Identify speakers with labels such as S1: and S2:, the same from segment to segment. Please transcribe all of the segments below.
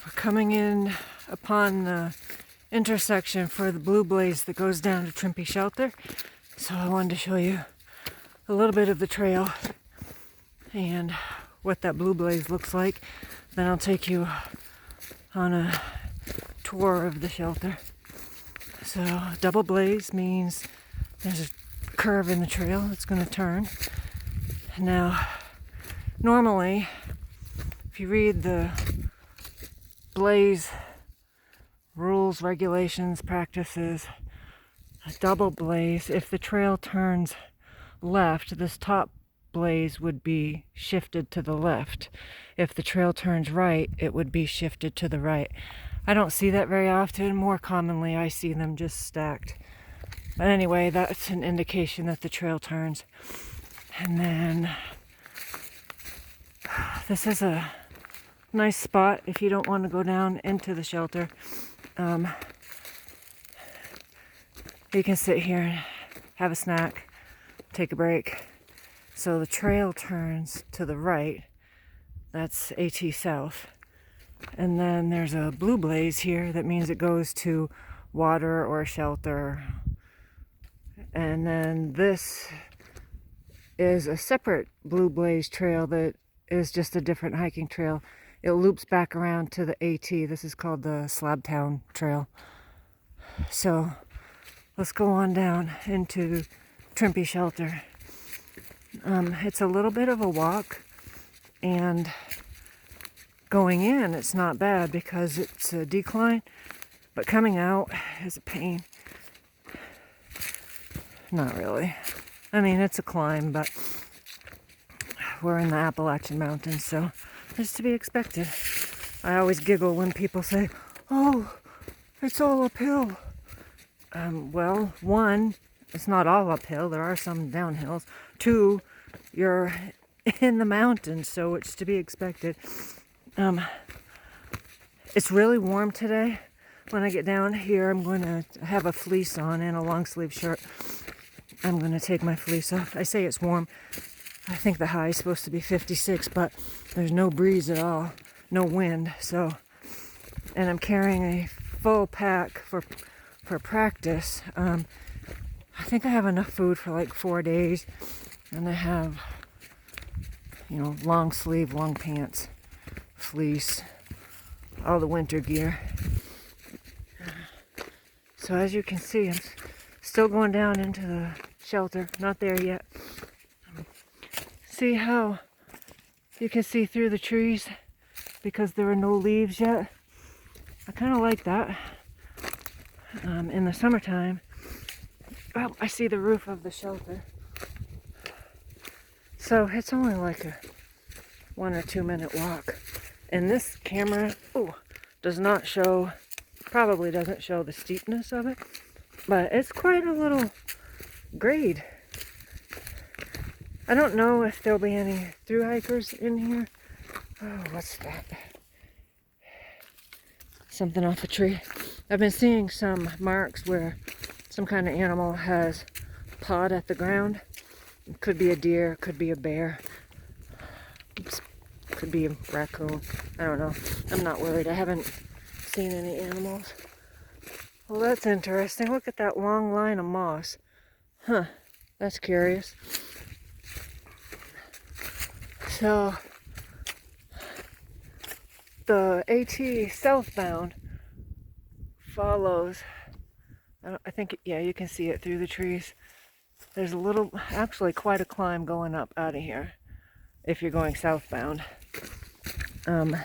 S1: We're coming in upon the intersection for the blue blaze that goes down to Trimpi shelter. So I wanted to show you a little bit of the trail and what that blue blaze looks like. Then I'll take you on a tour of the shelter. So double blaze means there's a curve in the trail it's going to turn. Now, normally, if you read the blaze rules, regulations, practices, a double blaze, if the trail turns left, this top blaze would be shifted to the left. If the trail turns right, it would be shifted to the right. I don't see that very often. More commonly, I see them just stacked. But anyway, that's an indication that the trail turns. And then this is a nice spot if you don't want to go down into the shelter. You can sit here and have a snack, take a break. So the trail turns to the right. That's AT South. And then there's a blue blaze here. That means it goes to water or shelter. And then this is a separate blue blaze trail that is just a different hiking trail. It loops back around to the AT. This is called the Slabtown Trail. So let's go on down into Trimpi shelter. It's a little bit of a walk, and going in it's not bad because it's a decline, but coming out is a pain. Not really. I mean, it's a climb, but we're in the Appalachian Mountains, so it's to be expected. I always giggle when people say, "Oh, it's all uphill." Well, one, it's not all uphill. There are some downhills. Two, you're in the mountains, so it's to be expected. It's really warm today. When I get down here, I'm going to have a fleece on and a long sleeve shirt. I'm going to take my fleece off. I say it's warm. I think the high is supposed to be 56, but there's no breeze at all, no wind. So, and I'm carrying a full pack for practice. I think I have enough food for like 4 days, and I have, long sleeve, long pants, fleece, all the winter gear. So as you can see, I'm still going down into the shelter. Not there yet. See how you can see through the trees because there are no leaves yet? I kind of like that. In the summertime, well, I see the roof of the shelter. So it's only like a 1 or 2 minute walk. And this camera, does not show, probably doesn't show the steepness of it, but it's quite a little grade. I don't know if there'll be any thru hikers in here. Oh, what's that? Something off a tree. I've been seeing some marks where some kind of animal has pawed at the ground. It could be a deer, could be a bear, could be a raccoon. I don't know. I'm not worried. I haven't seen any animals. Well, that's interesting. Look at that long line of moss. Huh. That's curious. So, the AT southbound follows, I think, yeah, you can see it through the trees. There's actually quite a climb going up out of here if you're going southbound. And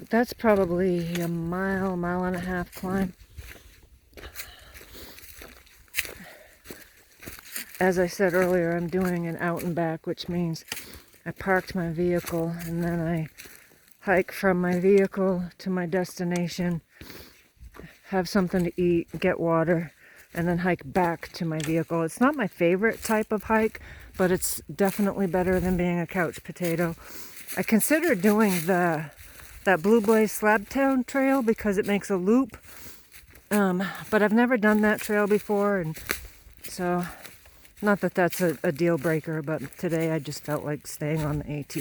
S1: that's probably a mile and a half climb. As I said earlier, I'm doing an out and back, which means I parked my vehicle and then I hike from my vehicle to my destination, have something to eat, get water, and then hike back to my vehicle. It's not my favorite type of hike, but it's definitely better than being a couch potato. I considered doing that Blue Blaze Slabtown trail because it makes a loop, but I've never done that trail before, and so not that that's a deal breaker, but today I just felt like staying on the AT.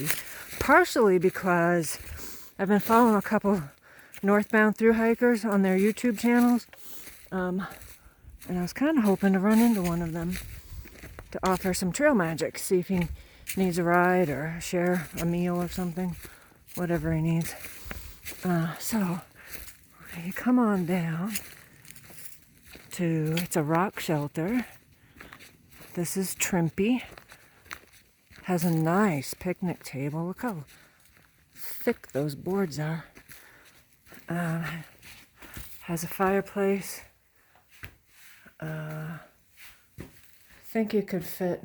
S1: Partially because I've been following a couple northbound through hikers on their YouTube channels. And I was kind of hoping to run into one of them to offer some trail magic. See if he needs a ride or share a meal or something. Whatever he needs. So you come on down to, it's a rock shelter. This is Trimpi. Has a nice picnic table. Look how thick those boards are. Has a fireplace. I think you could fit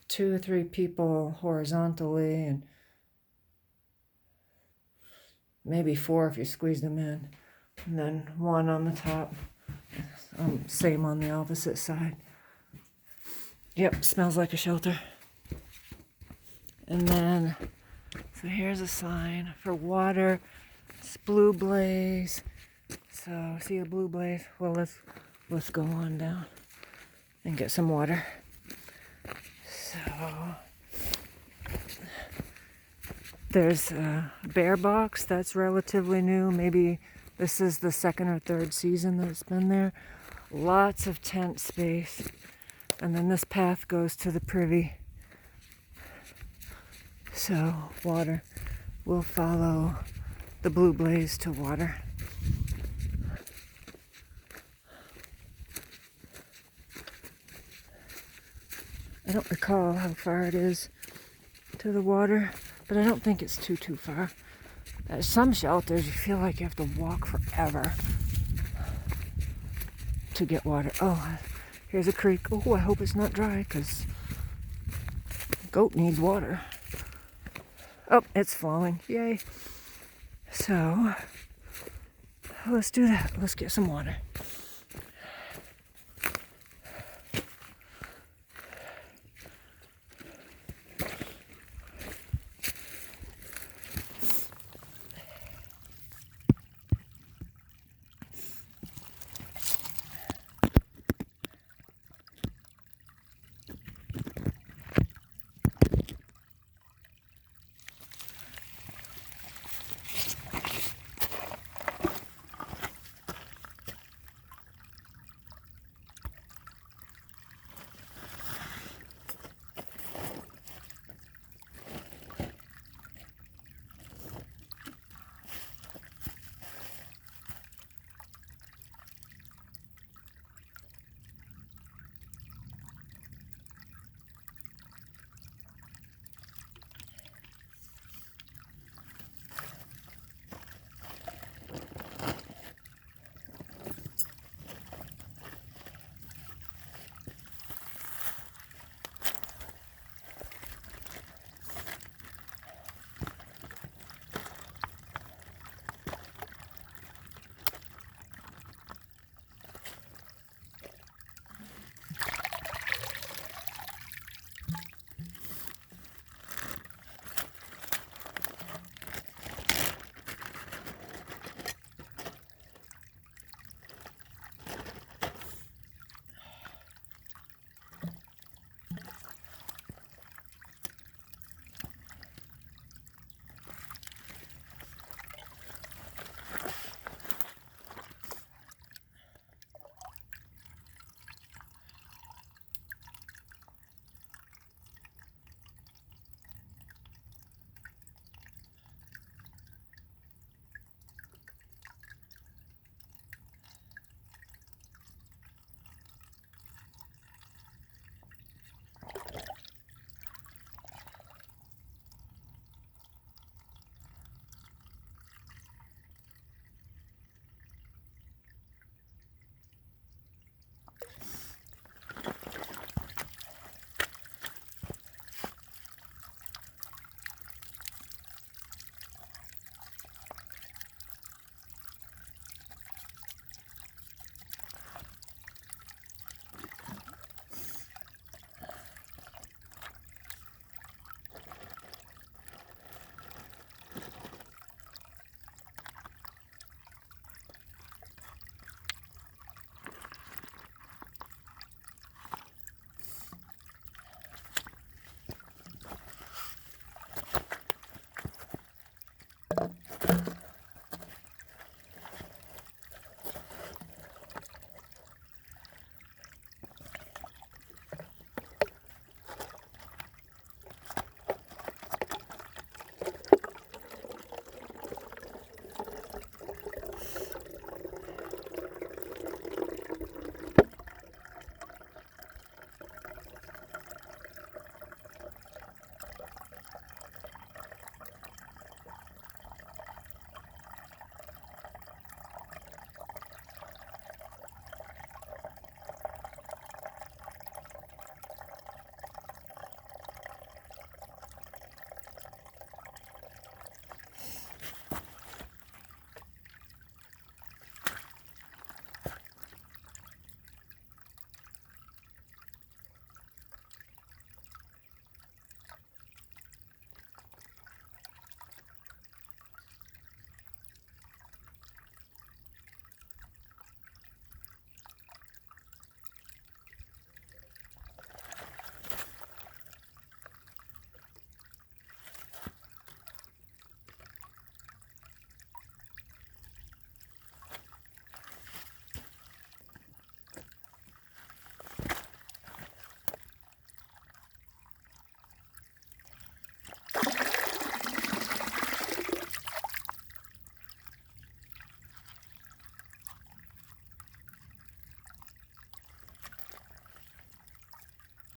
S1: 2 or 3 people horizontally and maybe 4 if you squeeze them in. And then 1 on the top. Same on the opposite side. Yep, smells like a shelter. And then, so here's a sign for water. It's Blue Blaze. So, see a Blue Blaze? Well, let's go on down and get some water. So, there's a bear box that's relatively new. Maybe this is the 2nd or 3rd season that it's been there. Lots of tent space. And then this path goes to the privy. So water will follow the Blue Blaze to water. I don't recall how far it is to the water, but I don't think it's too far. At some shelters, you feel like you have to walk forever to get water. Oh, here's a creek. Oh, I hope it's not dry because goat needs water. Oh, it's flowing. Yay. So, let's do that. Let's get some water.